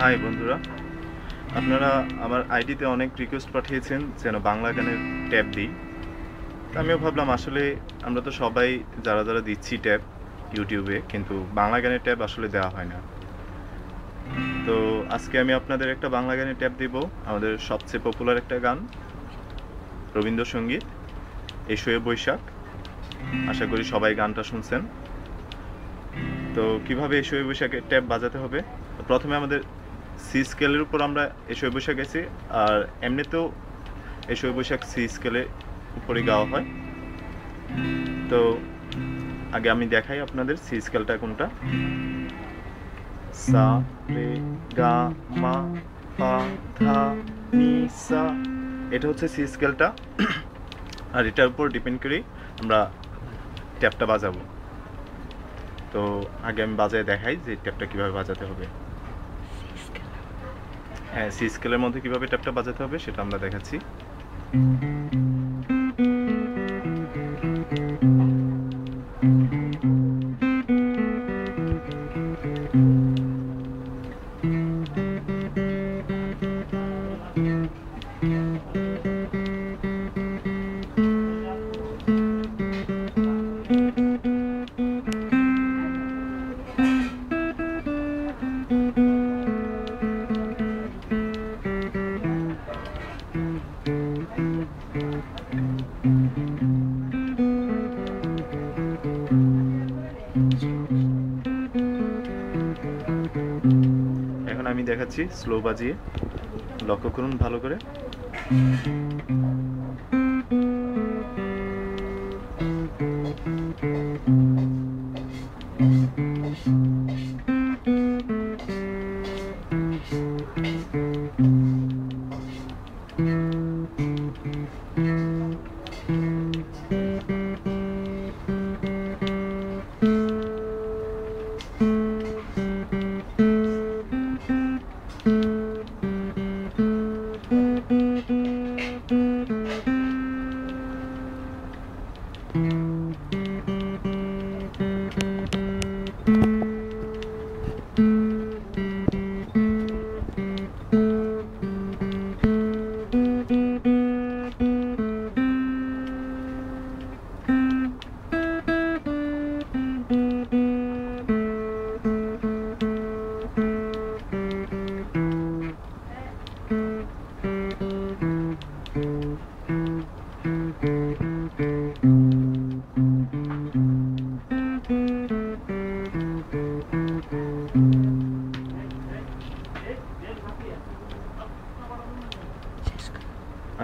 High বন্ধুরা, আপনারা আমার আইডিতে অনেক রিকোয়েস্ট পাঠিয়েছেন যেন বাংলা গানের ট্যাব দিই। আমিও ভাবলাম আসলে আমরা তো সবাই যারা যারা দিচ্ছি ট্যাব ইউটিউবে, কিন্তু বাংলা গানের ট্যাব আসলে দেওয়া হয় না। তো আজকে আমি আপনাদের একটা বাংলা গানের ট্যাব দিব। আমাদের সবচেয়ে পপুলার একটা গান, রবীন্দ্রসঙ্গীত এসো এ বৈশাখ। আশা করি সবাই গানটা শুনছেন। তো কিভাবে এসো এ বৈশাখের ট্যাব বাজাতে হবে, প্রথমে আমাদের সি স্কেলের উপর আমরা এসো এ বৈশাখ গেছি, আর এমনিতেও এসো এ বৈশাখ সি স্কেলের উপরে গাওয়া হয়। তো আগে আমি দেখাই আপনাদের সি স্কেলটা কোনটা। সা রে গা মা পা ধা নি সা, এটা হচ্ছে সি স্কেলটা। আর এটার উপর ডিপেন্ড করেই আমরা ট্যাপটা বাজাবো। তো আগে আমি বাজায় দেখাই যে ট্যাপটা কিভাবে বাজাতে হবে। হ্যাঁ, সি স্কেলের মধ্যে কিভাবে ট্যাপটা বাজাতে হবে সেটা আমরা দেখাচ্ছি। এখন আমি দেখাচ্ছি স্লো বাজিয়ে, লক্ষ্য করুন ভালো করে।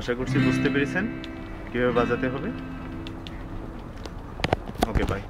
আশা করছি বুঝতে পেরেছেন কিভাবে বাজাতে হবে। ওকে, বাই।